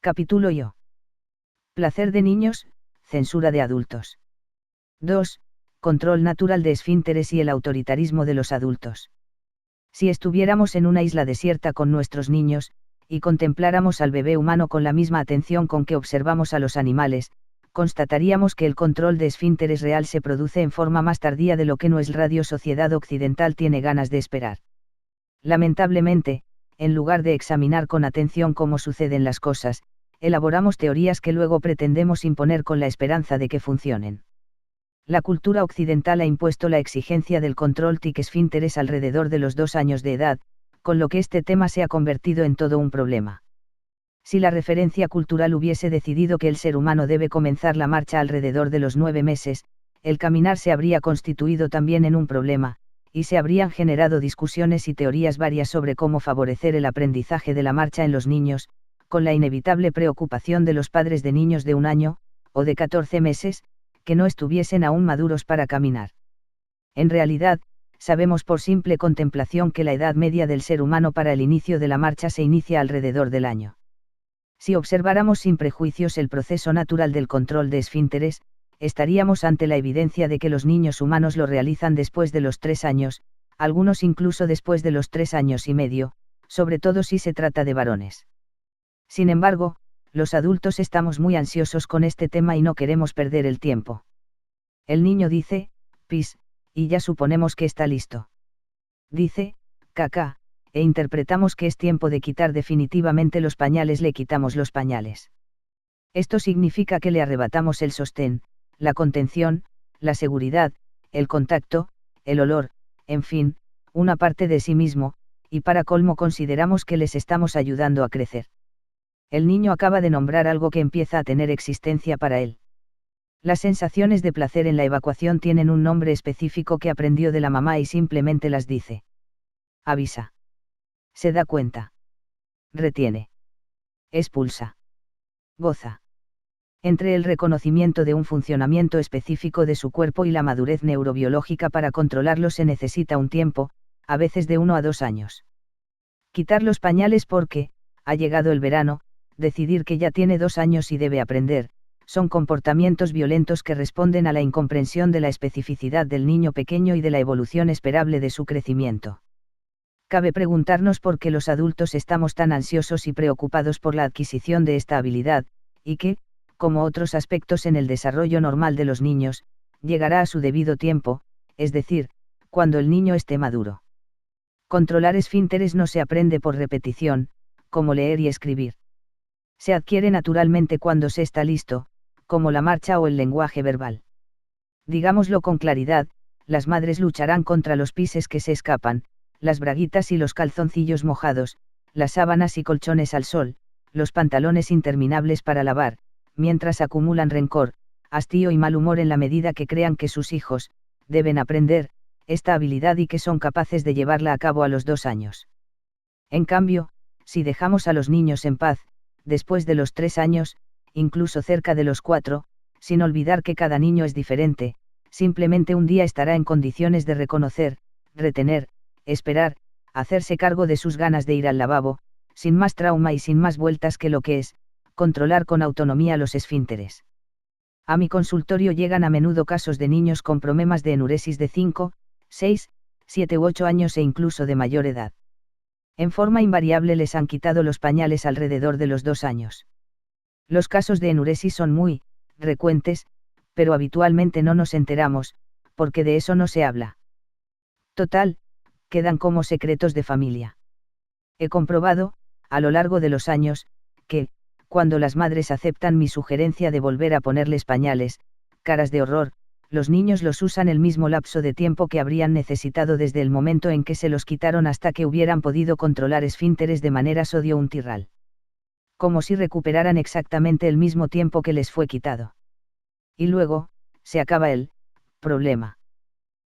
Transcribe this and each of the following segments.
Capítulo yo. Placer de niños, censura de adultos. 2. Control natural de esfínteres y el autoritarismo de los adultos. Si estuviéramos en una isla desierta con nuestros niños, y contempláramos al bebé humano con la misma atención con que observamos a los animales, constataríamos que el control de esfínteres real se produce en forma más tardía de lo que nuestra radio sociedad occidental tiene ganas de esperar. Lamentablemente, en lugar de examinar con atención cómo suceden las cosas, elaboramos teorías que luego pretendemos imponer con la esperanza de que funcionen. La cultura occidental ha impuesto la exigencia del control tic esfínteres alrededor de los 2 años de edad, con lo que este tema se ha convertido en todo un problema. Si la referencia cultural hubiese decidido que el ser humano debe comenzar la marcha alrededor de los 9 meses, el caminar se habría constituido también en un problema, y se habrían generado discusiones y teorías varias sobre cómo favorecer el aprendizaje de la marcha en los niños, con la inevitable preocupación de los padres de niños de 1 año, o de 14 meses, que no estuviesen aún maduros para caminar. En realidad, sabemos por simple contemplación que la edad media del ser humano para el inicio de la marcha se inicia alrededor del año. Si observáramos sin prejuicios el proceso natural del control de esfínteres, estaríamos ante la evidencia de que los niños humanos lo realizan después de los 3 años, algunos incluso después de los 3 años y medio, sobre todo si se trata de varones. Sin embargo, los adultos estamos muy ansiosos con este tema y no queremos perder el tiempo. El niño dice, pis, y ya suponemos que está listo. Dice, caca, e interpretamos que es tiempo de quitar definitivamente los pañales, le quitamos los pañales. Esto significa que le arrebatamos el sostén, la contención, la seguridad, el contacto, el olor, en fin, una parte de sí mismo, y para colmo consideramos que les estamos ayudando a crecer. El niño acaba de nombrar algo que empieza a tener existencia para él. Las sensaciones de placer en la evacuación tienen un nombre específico que aprendió de la mamá y simplemente las dice. Avisa. Se da cuenta. Retiene. Expulsa. Goza. Entre el reconocimiento de un funcionamiento específico de su cuerpo y la madurez neurobiológica para controlarlo se necesita un tiempo, a veces de 1 a 2 años. Quitar los pañales porque, ha llegado el verano, decidir que ya tiene 2 años y debe aprender, son comportamientos violentos que responden a la incomprensión de la especificidad del niño pequeño y de la evolución esperable de su crecimiento. Cabe preguntarnos por qué los adultos estamos tan ansiosos y preocupados por la adquisición de esta habilidad, y que, como otros aspectos en el desarrollo normal de los niños, llegará a su debido tiempo, es decir, cuando el niño esté maduro. Controlar esfínteres no se aprende por repetición, como leer y escribir. Se adquiere naturalmente cuando se está listo, como la marcha o el lenguaje verbal. Digámoslo con claridad, las madres lucharán contra los pises que se escapan, las braguitas y los calzoncillos mojados, las sábanas y colchones al sol, los pantalones interminables para lavar, mientras acumulan rencor, hastío y mal humor en la medida que crean que sus hijos, deben aprender, esta habilidad y que son capaces de llevarla a cabo a los 2 años. En cambio, si dejamos a los niños en paz, después de los 3 años, incluso cerca de los 4, sin olvidar que cada niño es diferente, simplemente un día estará en condiciones de reconocer, retener, esperar, hacerse cargo de sus ganas de ir al lavabo, sin más trauma y sin más vueltas que lo que es, controlar con autonomía los esfínteres. A mi consultorio llegan a menudo casos de niños con problemas de enuresis de 5, 6, 7 u 8 años e incluso de mayor edad. En forma invariable les han quitado los pañales alrededor de los 2 años. Los casos de enuresis son muy frecuentes, pero habitualmente no nos enteramos, porque de eso no se habla. Total, quedan como secretos de familia. He comprobado, a lo largo de los años, que, cuando las madres aceptan mi sugerencia de volver a ponerles pañales, caras de horror, los niños los usan el mismo lapso de tiempo que habrían necesitado desde el momento en que se los quitaron hasta que hubieran podido controlar esfínteres de manera sodio-untirral. Como si recuperaran exactamente el mismo tiempo que les fue quitado. Y luego, se acaba el problema.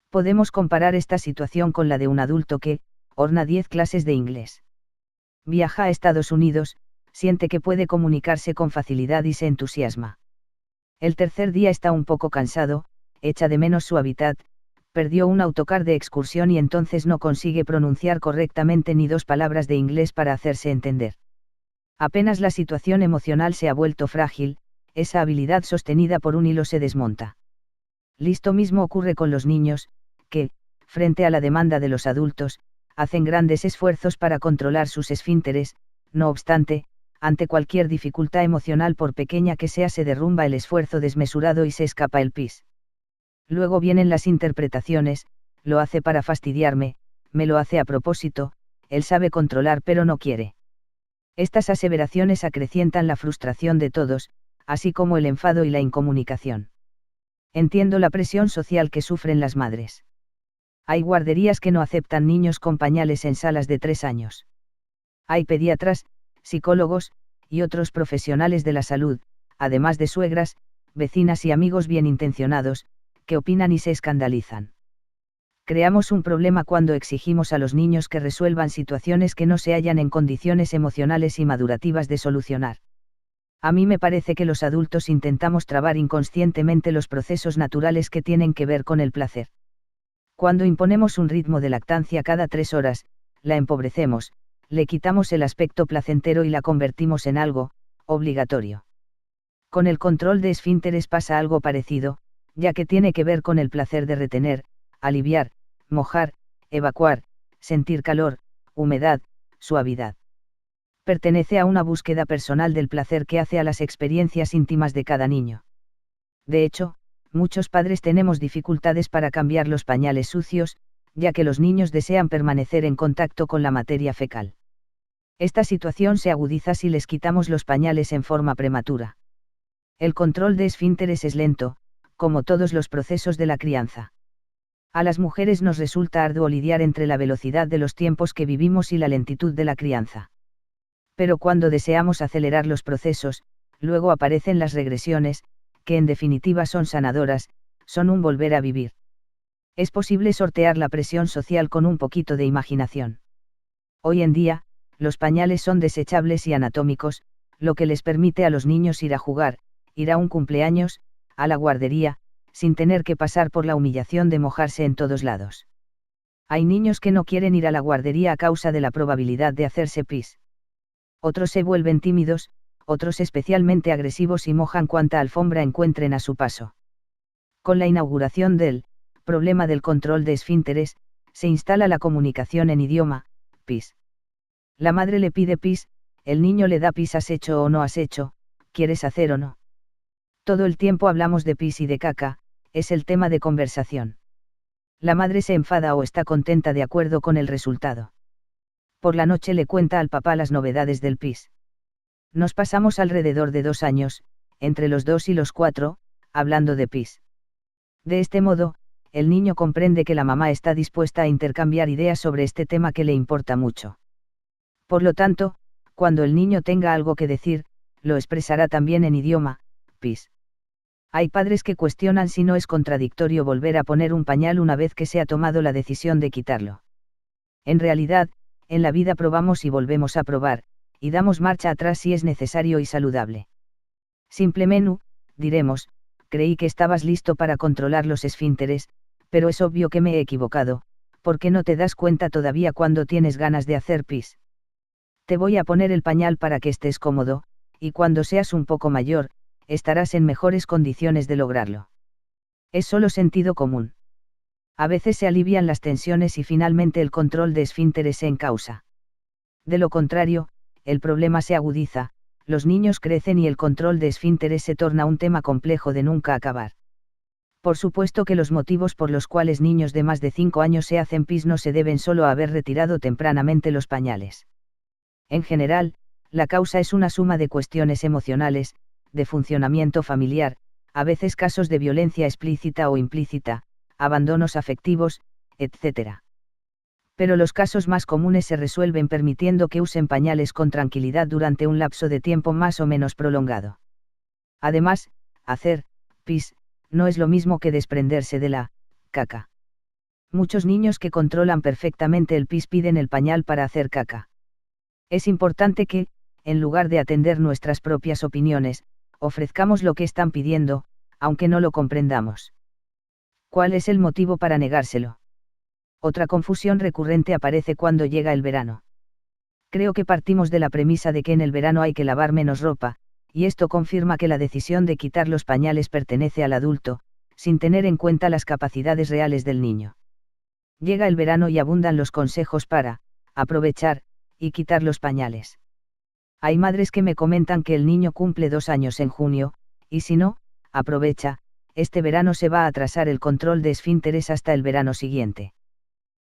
Podemos comparar esta situación con la de un adulto que, orna 10 clases de inglés. Viaja a Estados Unidos, siente que puede comunicarse con facilidad y se entusiasma. El tercer día está un poco cansado, echa de menos su hábitat, perdió un autocar de excursión y entonces no consigue pronunciar correctamente ni 2 palabras de inglés para hacerse entender. Apenas la situación emocional se ha vuelto frágil, esa habilidad sostenida por un hilo se desmonta. Listo mismo ocurre con los niños, que, frente a la demanda de los adultos, hacen grandes esfuerzos para controlar sus esfínteres, no obstante, ante cualquier dificultad emocional por pequeña que sea se derrumba el esfuerzo desmesurado y se escapa el pis. Luego vienen las interpretaciones: lo hace para fastidiarme, me lo hace a propósito, él sabe controlar pero no quiere. Estas aseveraciones acrecientan la frustración de todos, así como el enfado y la incomunicación. Entiendo la presión social que sufren las madres. Hay guarderías que no aceptan niños con pañales en salas de 3 años. Hay pediatras, psicólogos, y otros profesionales de la salud, además de suegras, vecinas y amigos bien intencionados, que opinan y se escandalizan. Creamos un problema cuando exigimos a los niños que resuelvan situaciones que no se hallan en condiciones emocionales y madurativas de solucionar. A mí me parece que los adultos intentamos trabar inconscientemente los procesos naturales que tienen que ver con el placer. Cuando imponemos un ritmo de lactancia cada 3 horas, la empobrecemos, le quitamos el aspecto placentero y la convertimos en algo obligatorio. Con el control de esfínteres pasa algo parecido, ya que tiene que ver con el placer de retener, aliviar, mojar, evacuar, sentir calor, humedad, suavidad. Pertenece a una búsqueda personal del placer que hace a las experiencias íntimas de cada niño. De hecho, muchos padres tenemos dificultades para cambiar los pañales sucios, ya que los niños desean permanecer en contacto con la materia fecal. Esta situación se agudiza si les quitamos los pañales en forma prematura. El control de esfínteres es lento, como todos los procesos de la crianza. A las mujeres nos resulta arduo lidiar entre la velocidad de los tiempos que vivimos y la lentitud de la crianza. Pero cuando deseamos acelerar los procesos, luego aparecen las regresiones, que en definitiva son sanadoras, son un volver a vivir. Es posible sortear la presión social con un poquito de imaginación. Hoy en día, los pañales son desechables y anatómicos, lo que les permite a los niños ir a jugar, ir a un cumpleaños, a la guardería, sin tener que pasar por la humillación de mojarse en todos lados. Hay niños que no quieren ir a la guardería a causa de la probabilidad de hacerse pis. Otros se vuelven tímidos, otros especialmente agresivos y mojan cuanta alfombra encuentren a su paso. Con la inauguración del problema del control de esfínteres, se instala la comunicación en idioma, pis. La madre le pide pis, el niño le da pis: ¿has hecho o no has hecho? ¿Quieres hacer o no? Todo el tiempo hablamos de pis y de caca, es el tema de conversación. La madre se enfada o está contenta de acuerdo con el resultado. Por la noche le cuenta al papá las novedades del pis. Nos pasamos alrededor de 2 años, entre los 2 y los 4, hablando de pis. De este modo, el niño comprende que la mamá está dispuesta a intercambiar ideas sobre este tema que le importa mucho. Por lo tanto, cuando el niño tenga algo que decir, lo expresará también en idioma, pis. Hay padres que cuestionan si no es contradictorio volver a poner un pañal una vez que se ha tomado la decisión de quitarlo. En realidad, en la vida probamos y volvemos a probar, y damos marcha atrás si es necesario y saludable. Simplemente, diremos, creí que estabas listo para controlar los esfínteres, pero es obvio que me he equivocado, porque no te das cuenta todavía cuando tienes ganas de hacer pis. Te voy a poner el pañal para que estés cómodo, y cuando seas un poco mayor, estarás en mejores condiciones de lograrlo. Es solo sentido común. A veces se alivian las tensiones y finalmente el control de esfínteres se encausa. De lo contrario, el problema se agudiza, los niños crecen y el control de esfínteres se torna un tema complejo de nunca acabar. Por supuesto que los motivos por los cuales niños de más de 5 años se hacen pis no se deben solo a haber retirado tempranamente los pañales. En general, la causa es una suma de cuestiones emocionales, de funcionamiento familiar, a veces casos de violencia explícita o implícita, abandonos afectivos, etc. Pero los casos más comunes se resuelven permitiendo que usen pañales con tranquilidad durante un lapso de tiempo más o menos prolongado. Además, hacer pis no es lo mismo que desprenderse de la caca. Muchos niños que controlan perfectamente el pis piden el pañal para hacer caca. Es importante que, en lugar de atender nuestras propias opiniones, ofrezcamos lo que están pidiendo, aunque no lo comprendamos. ¿Cuál es el motivo para negárselo? Otra confusión recurrente aparece cuando llega el verano. Creo que partimos de la premisa de que en el verano hay que lavar menos ropa, y esto confirma que la decisión de quitar los pañales pertenece al adulto, sin tener en cuenta las capacidades reales del niño. Llega el verano y abundan los consejos para aprovechar y quitar los pañales. Hay madres que me comentan que el niño cumple 2 años en junio, y si no, aprovecha, este verano se va a atrasar el control de esfínteres hasta el verano siguiente.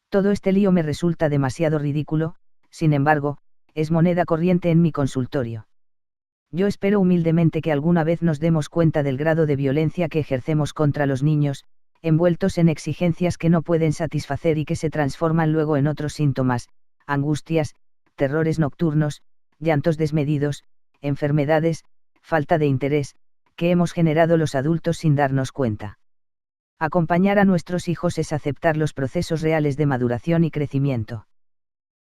Todo este lío me resulta demasiado ridículo, sin embargo, es moneda corriente en mi consultorio. Yo espero humildemente que alguna vez nos demos cuenta del grado de violencia que ejercemos contra los niños, envueltos en exigencias que no pueden satisfacer y que se transforman luego en otros síntomas, angustias, terrores nocturnos, llantos desmedidos, enfermedades, falta de interés, que hemos generado los adultos sin darnos cuenta. Acompañar a nuestros hijos es aceptar los procesos reales de maduración y crecimiento.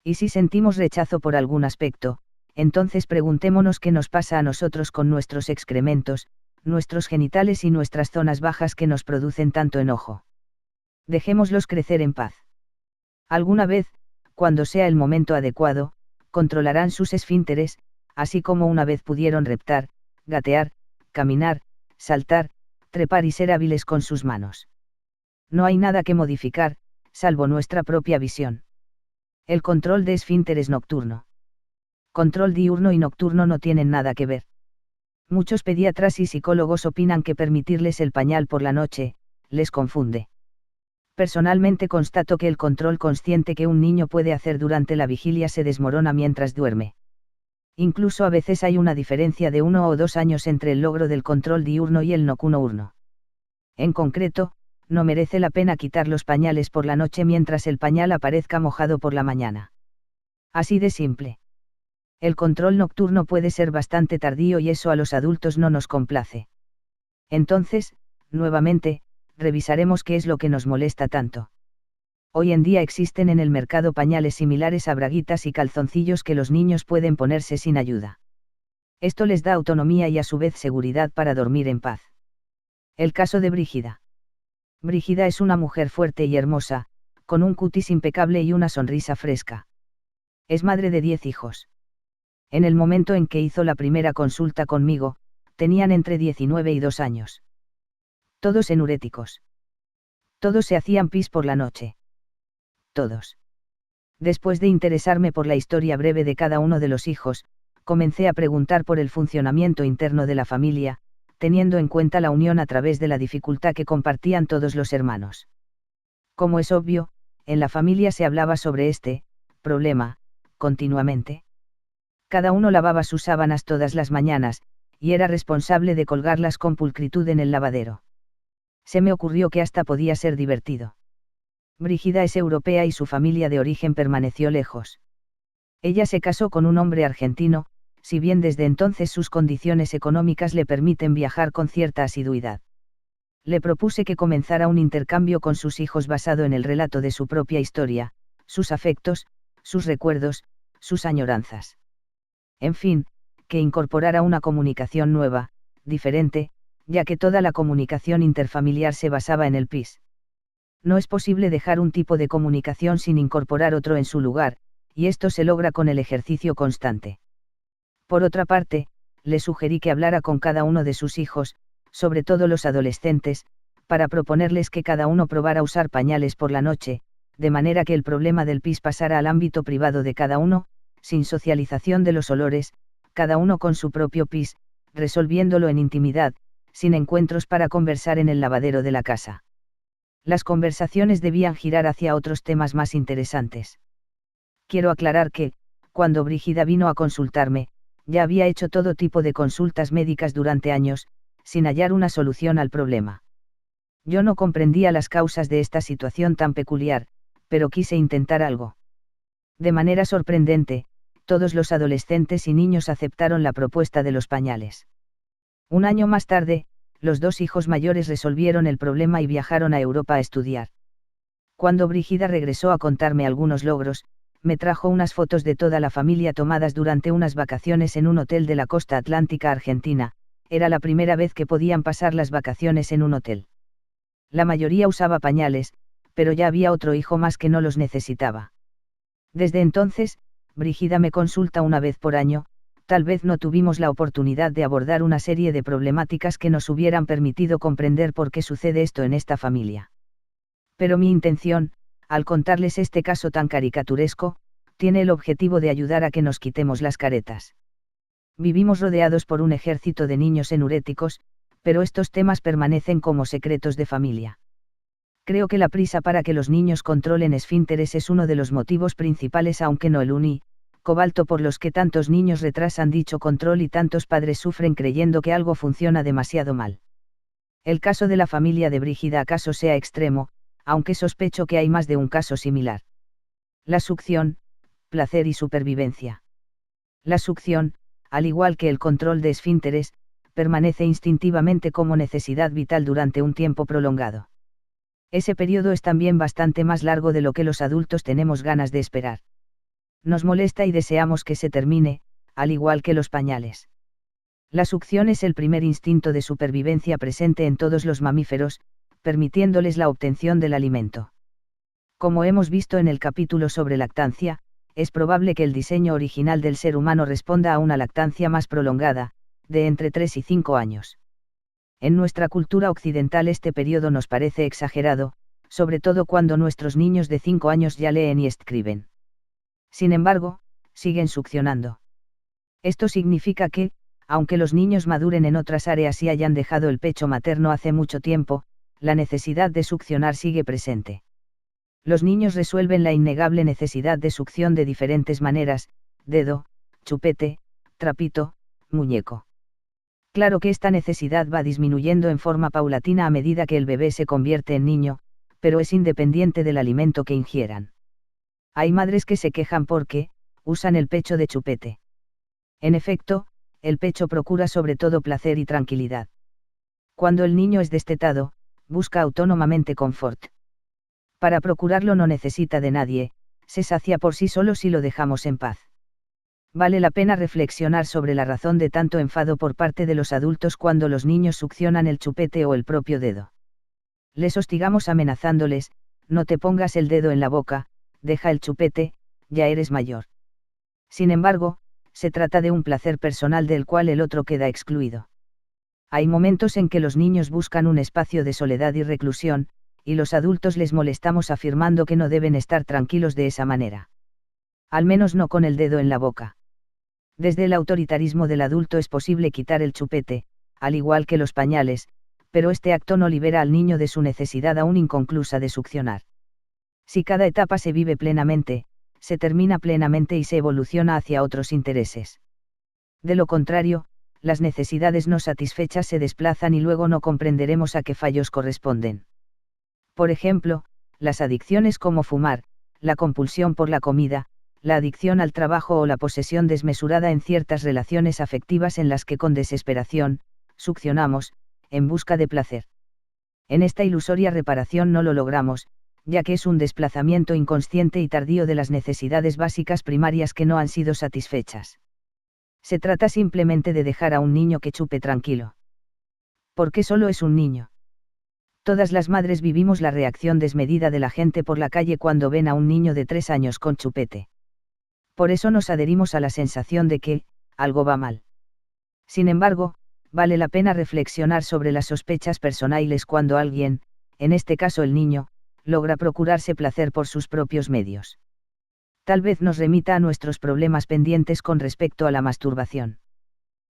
Y si sentimos rechazo por algún aspecto, entonces preguntémonos qué nos pasa a nosotros con nuestros excrementos, nuestros genitales y nuestras zonas bajas que nos producen tanto enojo. Dejémoslos crecer en paz. Alguna vez, cuando sea el momento adecuado, controlarán sus esfínteres, así como una vez pudieron reptar, gatear, caminar, saltar, trepar y ser hábiles con sus manos. No hay nada que modificar, salvo nuestra propia visión. El control de esfínteres nocturno. Control diurno y nocturno no tienen nada que ver. Muchos pediatras y psicólogos opinan que permitirles el pañal por la noche, les confunde. Personalmente constato que el control consciente que un niño puede hacer durante la vigilia se desmorona mientras duerme. Incluso a veces hay una diferencia de 1 o 2 años entre el logro del control diurno y el nocturno. En concreto, no merece la pena quitar los pañales por la noche mientras el pañal aparezca mojado por la mañana. Así de simple. El control nocturno puede ser bastante tardío y eso a los adultos no nos complace. Entonces, nuevamente, revisaremos qué es lo que nos molesta tanto. Hoy en día existen en el mercado pañales similares a braguitas y calzoncillos que los niños pueden ponerse sin ayuda. Esto les da autonomía y a su vez seguridad para dormir en paz. El caso de Brígida. Brígida es una mujer fuerte y hermosa, con un cutis impecable y una sonrisa fresca. Es madre de 10 hijos. En el momento en que hizo la primera consulta conmigo, tenían entre 19 y 2 años. Todos enuréticos. Todos se hacían pis por la noche. Todos. Después de interesarme por la historia breve de cada uno de los hijos, comencé a preguntar por el funcionamiento interno de la familia, teniendo en cuenta la unión a través de la dificultad que compartían todos los hermanos. Como es obvio, en la familia se hablaba sobre este problema, continuamente. Cada uno lavaba sus sábanas todas las mañanas, y era responsable de colgarlas con pulcritud en el lavadero. Se me ocurrió que hasta podía ser divertido. Brígida es europea y su familia de origen permaneció lejos. Ella se casó con un hombre argentino, si bien desde entonces sus condiciones económicas le permiten viajar con cierta asiduidad. Le propuse que comenzara un intercambio con sus hijos basado en el relato de su propia historia, sus afectos, sus recuerdos, sus añoranzas. En fin, que incorporara una comunicación nueva, diferente, ya que toda la comunicación interfamiliar se basaba en el pis. No es posible dejar un tipo de comunicación sin incorporar otro en su lugar, y esto se logra con el ejercicio constante. Por otra parte, le sugerí que hablara con cada uno de sus hijos, sobre todo los adolescentes, para proponerles que cada uno probara usar pañales por la noche, de manera que el problema del pis pasara al ámbito privado de cada uno, sin socialización de los olores, cada uno con su propio pis, resolviéndolo en intimidad, sin encuentros para conversar en el lavadero de la casa. Las conversaciones debían girar hacia otros temas más interesantes. Quiero aclarar que, cuando Brígida vino a consultarme, ya había hecho todo tipo de consultas médicas durante años, sin hallar una solución al problema. Yo no comprendía las causas de esta situación tan peculiar, pero quise intentar algo. De manera sorprendente, todos los adolescentes y niños aceptaron la propuesta de los pañales. Un año más tarde, los 2 hijos mayores resolvieron el problema y viajaron a Europa a estudiar. Cuando Brígida regresó a contarme algunos logros, me trajo unas fotos de toda la familia tomadas durante unas vacaciones en un hotel de la costa atlántica argentina. Era la primera vez que podían pasar las vacaciones en un hotel. La mayoría usaba pañales, pero ya había otro hijo más que no los necesitaba. Desde entonces, Brígida me consulta una vez por año, tal vez no tuvimos la oportunidad de abordar una serie de problemáticas que nos hubieran permitido comprender por qué sucede esto en esta familia. Pero mi intención, al contarles este caso tan caricaturesco, tiene el objetivo de ayudar a que nos quitemos las caretas. Vivimos rodeados por un ejército de niños enuréticos, pero estos temas permanecen como secretos de familia. Creo que la prisa para que los niños controlen esfínteres es uno de los motivos principales, aunque no el cobalto por los que tantos niños retrasan dicho control y tantos padres sufren creyendo que algo funciona demasiado mal. El caso de la familia de Brígida acaso sea extremo, aunque sospecho que hay más de un caso similar. La succión, placer y supervivencia. La succión, al igual que el control de esfínteres, permanece instintivamente como necesidad vital durante un tiempo prolongado. Ese periodo es también bastante más largo de lo que los adultos tenemos ganas de esperar. Nos molesta y deseamos que se termine, al igual que los pañales. La succión es el primer instinto de supervivencia presente en todos los mamíferos, permitiéndoles la obtención del alimento. Como hemos visto en el capítulo sobre lactancia, es probable que el diseño original del ser humano responda a una lactancia más prolongada, de entre 3 y 5 años. En nuestra cultura occidental este periodo nos parece exagerado, sobre todo cuando nuestros niños de 5 años ya leen y escriben. Sin embargo, siguen succionando. Esto significa que, aunque los niños maduren en otras áreas y hayan dejado el pecho materno hace mucho tiempo, la necesidad de succionar sigue presente. Los niños resuelven la innegable necesidad de succión de diferentes maneras: dedo, chupete, trapito, muñeco. Claro que esta necesidad va disminuyendo en forma paulatina a medida que el bebé se convierte en niño, pero es independiente del alimento que ingieran. Hay madres que se quejan porque usan el pecho de chupete. En efecto, el pecho procura sobre todo placer y tranquilidad. Cuando el niño es destetado, busca autónomamente confort. Para procurarlo no necesita de nadie, se sacia por sí solo si lo dejamos en paz. Vale la pena reflexionar sobre la razón de tanto enfado por parte de los adultos cuando los niños succionan el chupete o el propio dedo. Les hostigamos amenazándoles: no te pongas el dedo en la boca, deja el chupete, ya eres mayor. Sin embargo, se trata de un placer personal del cual el otro queda excluido. Hay momentos en que los niños buscan un espacio de soledad y reclusión, y los adultos les molestamos afirmando que no deben estar tranquilos de esa manera. Al menos no con el dedo en la boca. Desde el autoritarismo del adulto es posible quitar el chupete, al igual que los pañales, pero este acto no libera al niño de su necesidad aún inconclusa de succionar. Si cada etapa se vive plenamente, se termina plenamente y se evoluciona hacia otros intereses. De lo contrario, las necesidades no satisfechas se desplazan y luego no comprenderemos a qué fallos corresponden. Por ejemplo, las adicciones como fumar, la compulsión por la comida, la adicción al trabajo o la posesión desmesurada en ciertas relaciones afectivas en las que con desesperación, succionamos, en busca de placer. En esta ilusoria reparación no lo logramos, ya que es un desplazamiento inconsciente y tardío de las necesidades básicas primarias que no han sido satisfechas. Se trata simplemente de dejar a un niño que chupe tranquilo. ¿Por qué solo es un niño? Todas las madres vivimos la reacción desmedida de la gente por la calle cuando ven a un niño de 3 años con chupete. Por eso nos adherimos a la sensación de que algo va mal. Sin embargo, vale la pena reflexionar sobre las sospechas personales cuando alguien, en este caso el niño, logra procurarse placer por sus propios medios. Tal vez nos remita a nuestros problemas pendientes con respecto a la masturbación.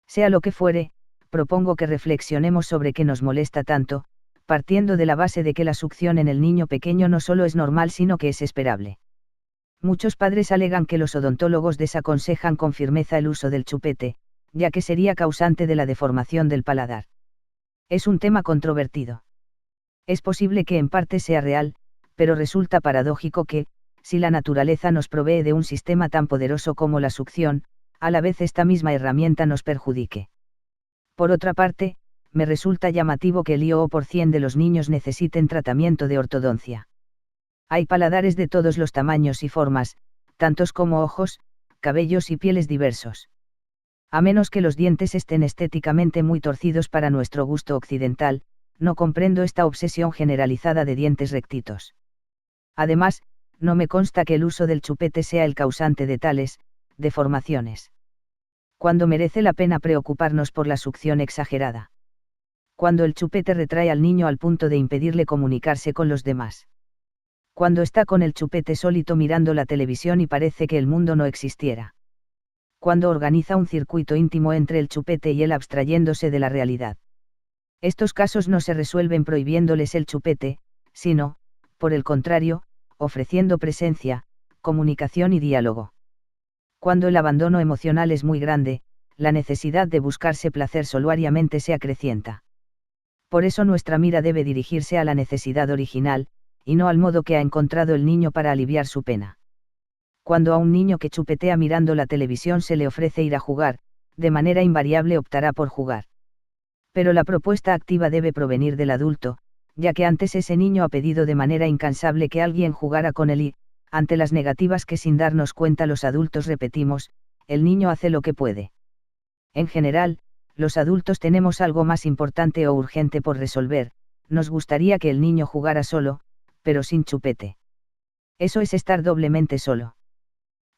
Sea lo que fuere, propongo que reflexionemos sobre qué nos molesta tanto, partiendo de la base de que la succión en el niño pequeño no solo es normal sino que es esperable. Muchos padres alegan que los odontólogos desaconsejan con firmeza el uso del chupete, ya que sería causante de la deformación del paladar. Es un tema controvertido. Es posible que en parte sea real, pero resulta paradójico que, si la naturaleza nos provee de un sistema tan poderoso como la succión, a la vez esta misma herramienta nos perjudique. Por otra parte, me resulta llamativo que el IO% de los niños necesiten tratamiento de ortodoncia. Hay paladares de todos los tamaños y formas, tantos como ojos, cabellos y pieles diversos. A menos que los dientes estén estéticamente muy torcidos para nuestro gusto occidental, no comprendo esta obsesión generalizada de dientes rectitos. Además, no me consta que el uso del chupete sea el causante de tales deformaciones. Cuando merece la pena preocuparnos por la succión exagerada. Cuando el chupete retrae al niño al punto de impedirle comunicarse con los demás. Cuando está con el chupete solito mirando la televisión y parece que el mundo no existiera. Cuando organiza un circuito íntimo entre el chupete y él abstrayéndose de la realidad. Estos casos no se resuelven prohibiéndoles el chupete, sino, por el contrario, ofreciendo presencia, comunicación y diálogo. Cuando el abandono emocional es muy grande, la necesidad de buscarse placer soluariamente se acrecienta. Por eso nuestra mira debe dirigirse a la necesidad original, y no al modo que ha encontrado el niño para aliviar su pena. Cuando a un niño que chupetea mirando la televisión se le ofrece ir a jugar, de manera invariable optará por jugar. Pero la propuesta activa debe provenir del adulto, ya que antes ese niño ha pedido de manera incansable que alguien jugara con él y, ante las negativas que sin darnos cuenta los adultos repetimos, el niño hace lo que puede. En general, los adultos tenemos algo más importante o urgente por resolver, nos gustaría que el niño jugara solo, pero sin chupete. Eso es estar doblemente solo.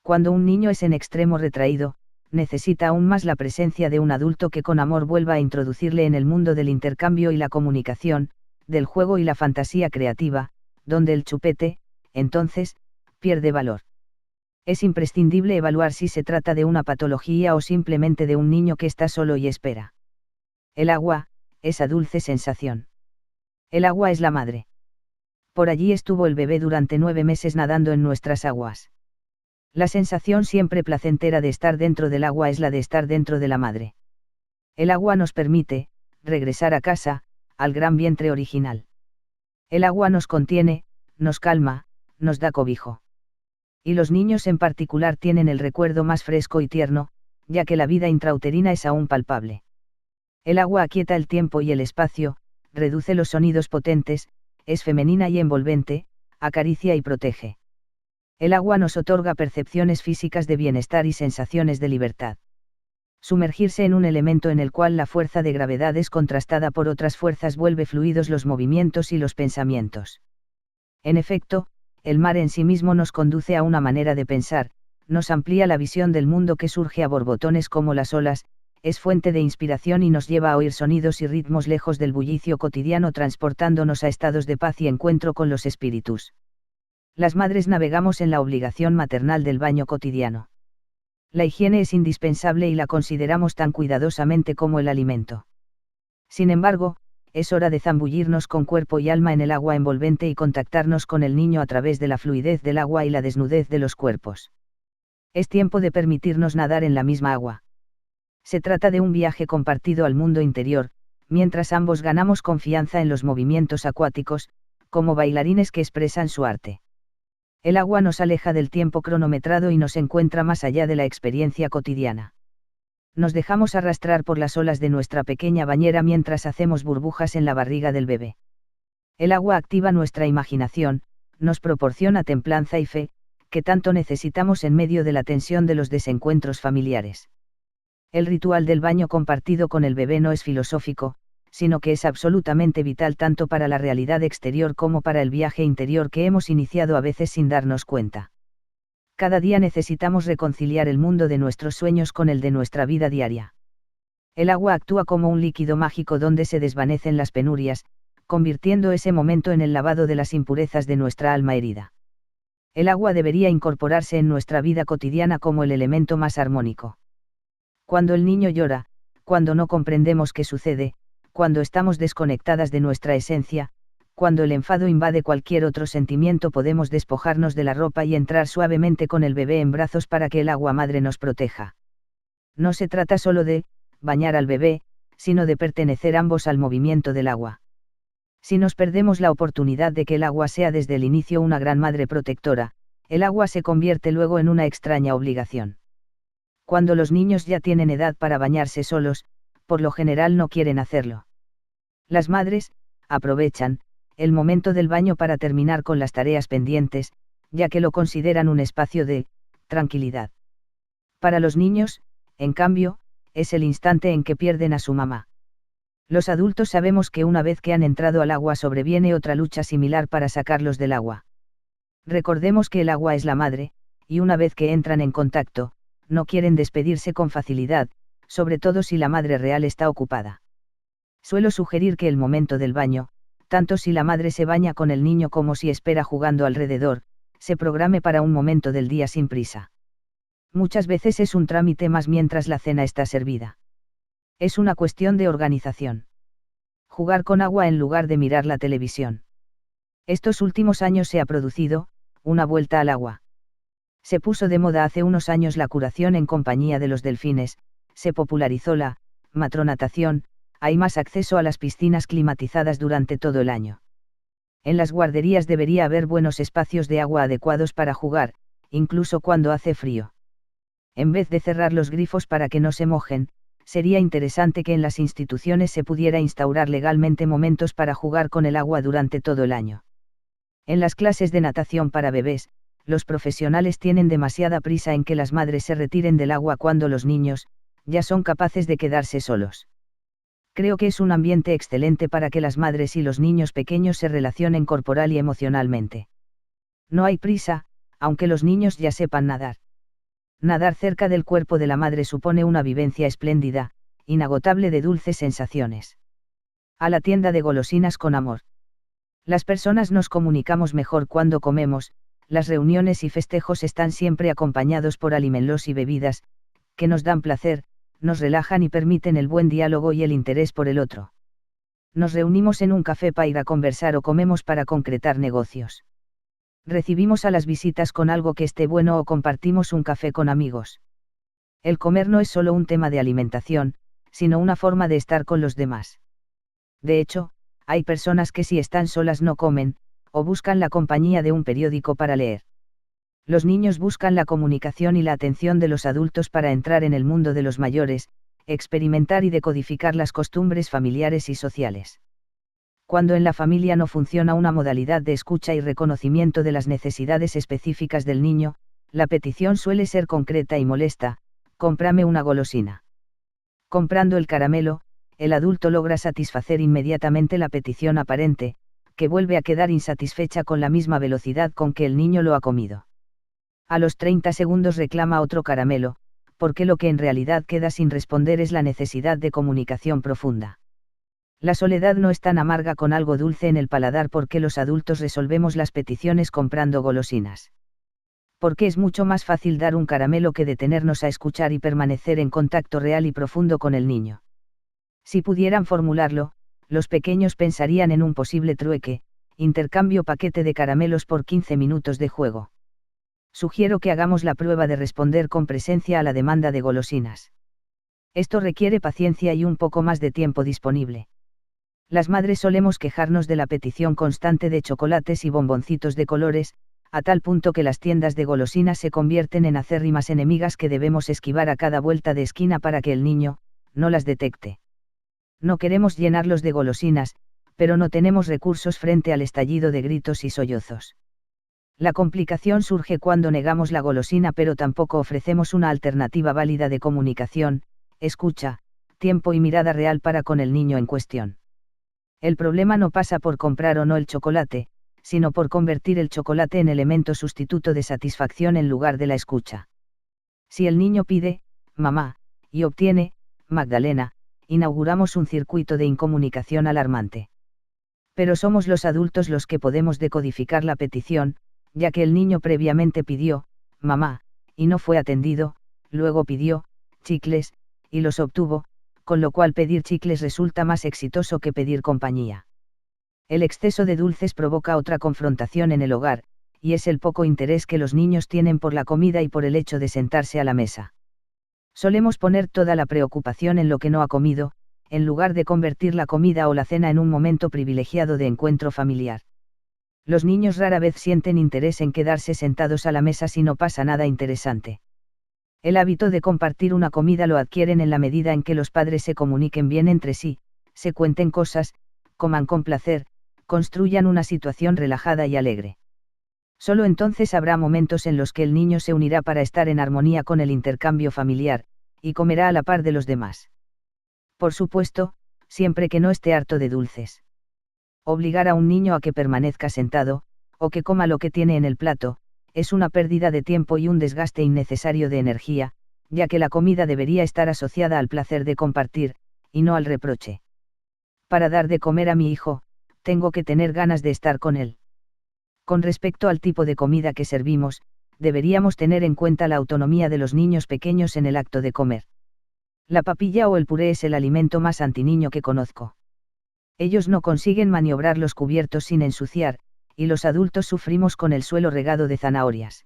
Cuando un niño es en extremo retraído, necesita aún más la presencia de un adulto que con amor vuelva a introducirle en el mundo del intercambio y la comunicación, del juego y la fantasía creativa, donde el chupete, entonces, pierde valor. Es imprescindible evaluar si se trata de una patología o simplemente de un niño que está solo y espera. El agua, esa dulce sensación. El agua es la madre. Por allí estuvo el bebé durante 9 meses nadando en nuestras aguas. La sensación siempre placentera de estar dentro del agua es la de estar dentro de la madre. El agua nos permite, regresar a casa, al gran vientre original. El agua nos contiene, nos calma, nos da cobijo. Y los niños en particular tienen el recuerdo más fresco y tierno, ya que la vida intrauterina es aún palpable. El agua aquieta el tiempo y el espacio, reduce los sonidos potentes, es femenina y envolvente, acaricia y protege. El agua nos otorga percepciones físicas de bienestar y sensaciones de libertad. Sumergirse en un elemento en el cual la fuerza de gravedad es contrastada por otras fuerzas vuelve fluidos los movimientos y los pensamientos. En efecto, el mar en sí mismo nos conduce a una manera de pensar, nos amplía la visión del mundo que surge a borbotones como las olas, es fuente de inspiración y nos lleva a oír sonidos y ritmos lejos del bullicio cotidiano transportándonos a estados de paz y encuentro con los espíritus. Las madres navegamos en la obligación maternal del baño cotidiano. La higiene es indispensable y la consideramos tan cuidadosamente como el alimento. Sin embargo, es hora de zambullirnos con cuerpo y alma en el agua envolvente y contactarnos con el niño a través de la fluidez del agua y la desnudez de los cuerpos. Es tiempo de permitirnos nadar en la misma agua. Se trata de un viaje compartido al mundo interior, mientras ambos ganamos confianza en los movimientos acuáticos, como bailarines que expresan su arte. El agua nos aleja del tiempo cronometrado y nos encuentra más allá de la experiencia cotidiana. Nos dejamos arrastrar por las olas de nuestra pequeña bañera mientras hacemos burbujas en la barriga del bebé. El agua activa nuestra imaginación, nos proporciona templanza y fe, que tanto necesitamos en medio de la tensión de los desencuentros familiares. El ritual del baño compartido con el bebé no es filosófico, sino que es absolutamente vital tanto para la realidad exterior como para el viaje interior que hemos iniciado a veces sin darnos cuenta. Cada día necesitamos reconciliar el mundo de nuestros sueños con el de nuestra vida diaria. El agua actúa como un líquido mágico donde se desvanecen las penurias, convirtiendo ese momento en el lavado de las impurezas de nuestra alma herida. El agua debería incorporarse en nuestra vida cotidiana como el elemento más armónico. Cuando el niño llora, cuando no comprendemos qué sucede, cuando estamos desconectadas de nuestra esencia, cuando el enfado invade cualquier otro sentimiento podemos despojarnos de la ropa y entrar suavemente con el bebé en brazos para que el agua madre nos proteja. No se trata solo de bañar al bebé, sino de pertenecer ambos al movimiento del agua. Si nos perdemos la oportunidad de que el agua sea desde el inicio una gran madre protectora, el agua se convierte luego en una extraña obligación. Cuando los niños ya tienen edad para bañarse solos, por lo general no quieren hacerlo. Las madres aprovechan el momento del baño para terminar con las tareas pendientes, ya que lo consideran un espacio de tranquilidad. Para los niños, en cambio, es el instante en que pierden a su mamá. Los adultos sabemos que una vez que han entrado al agua sobreviene otra lucha similar para sacarlos del agua. Recordemos que el agua es la madre, y una vez que entran en contacto, no quieren despedirse con facilidad, sobre todo si la madre real está ocupada. Suelo sugerir que el momento del baño, tanto si la madre se baña con el niño como si espera jugando alrededor, se programe para un momento del día sin prisa. Muchas veces es un trámite más mientras la cena está servida. Es una cuestión de organización. Jugar con agua en lugar de mirar la televisión. Estos últimos años se ha producido una vuelta al agua. Se puso de moda hace unos años la curación en compañía de los delfines, se popularizó la matronatación, hay más acceso a las piscinas climatizadas durante todo el año. En las guarderías debería haber buenos espacios de agua adecuados para jugar, incluso cuando hace frío. En vez de cerrar los grifos para que no se mojen, sería interesante que en las instituciones se pudiera instaurar legalmente momentos para jugar con el agua durante todo el año. En las clases de natación para bebés, los profesionales tienen demasiada prisa en que las madres se retiren del agua cuando los niños ya son capaces de quedarse solos. Creo que es un ambiente excelente para que las madres y los niños pequeños se relacionen corporal y emocionalmente. No hay prisa, aunque los niños ya sepan nadar. Nadar cerca del cuerpo de la madre supone una vivencia espléndida, inagotable de dulces sensaciones. A la tienda de golosinas con amor. Las personas nos comunicamos mejor cuando comemos, las reuniones y festejos están siempre acompañados por alimentos y bebidas, que nos dan placer, nos relajan y permiten el buen diálogo y el interés por el otro. Nos reunimos en un café para ir a conversar o comemos para concretar negocios. Recibimos a las visitas con algo que esté bueno o compartimos un café con amigos. El comer no es solo un tema de alimentación, sino una forma de estar con los demás. De hecho, hay personas que si están solas no comen, o buscan la compañía de un periódico para leer. Los niños buscan la comunicación y la atención de los adultos para entrar en el mundo de los mayores, experimentar y decodificar las costumbres familiares y sociales. Cuando en la familia no funciona una modalidad de escucha y reconocimiento de las necesidades específicas del niño, la petición suele ser concreta y molesta: cómprame una golosina. Comprando el caramelo, el adulto logra satisfacer inmediatamente la petición aparente, que vuelve a quedar insatisfecha con la misma velocidad con que el niño lo ha comido. A los 30 segundos reclama otro caramelo, porque lo que en realidad queda sin responder es la necesidad de comunicación profunda. La soledad no es tan amarga con algo dulce en el paladar porque los adultos resolvemos las peticiones comprando golosinas. Porque es mucho más fácil dar un caramelo que detenernos a escuchar y permanecer en contacto real y profundo con el niño. Si pudieran formularlo, los pequeños pensarían en un posible trueque: intercambio paquete de caramelos por 15 minutos de juego. Sugiero que hagamos la prueba de responder con presencia a la demanda de golosinas. Esto requiere paciencia y un poco más de tiempo disponible. Las madres solemos quejarnos de la petición constante de chocolates y bomboncitos de colores, a tal punto que las tiendas de golosinas se convierten en acérrimas enemigas que debemos esquivar a cada vuelta de esquina para que el niño no las detecte. No queremos llenarlos de golosinas, pero no tenemos recursos frente al estallido de gritos y sollozos. La complicación surge cuando negamos la golosina pero tampoco ofrecemos una alternativa válida de comunicación, escucha, tiempo y mirada real para con el niño en cuestión. El problema no pasa por comprar o no el chocolate, sino por convertir el chocolate en elemento sustituto de satisfacción en lugar de la escucha. Si el niño pide, mamá, y obtiene, Magdalena, inauguramos un circuito de incomunicación alarmante. Pero somos los adultos los que podemos decodificar la petición, ya que el niño previamente pidió, mamá, y no fue atendido, luego pidió, chicles, y los obtuvo, con lo cual pedir chicles resulta más exitoso que pedir compañía. El exceso de dulces provoca otra confrontación en el hogar, y es el poco interés que los niños tienen por la comida y por el hecho de sentarse a la mesa. Solemos poner toda la preocupación en lo que no ha comido, en lugar de convertir la comida o la cena en un momento privilegiado de encuentro familiar. Los niños rara vez sienten interés en quedarse sentados a la mesa si no pasa nada interesante. El hábito de compartir una comida lo adquieren en la medida en que los padres se comuniquen bien entre sí, se cuenten cosas, coman con placer, construyan una situación relajada y alegre. Solo entonces habrá momentos en los que el niño se unirá para estar en armonía con el intercambio familiar, y comerá a la par de los demás. Por supuesto, siempre que no esté harto de dulces. Obligar a un niño a que permanezca sentado, o que coma lo que tiene en el plato, es una pérdida de tiempo y un desgaste innecesario de energía, ya que la comida debería estar asociada al placer de compartir, y no al reproche. Para dar de comer a mi hijo, tengo que tener ganas de estar con él. Con respecto al tipo de comida que servimos, deberíamos tener en cuenta la autonomía de los niños pequeños en el acto de comer. La papilla o el puré es el alimento más antiniño que conozco. Ellos no consiguen maniobrar los cubiertos sin ensuciar, y los adultos sufrimos con el suelo regado de zanahorias.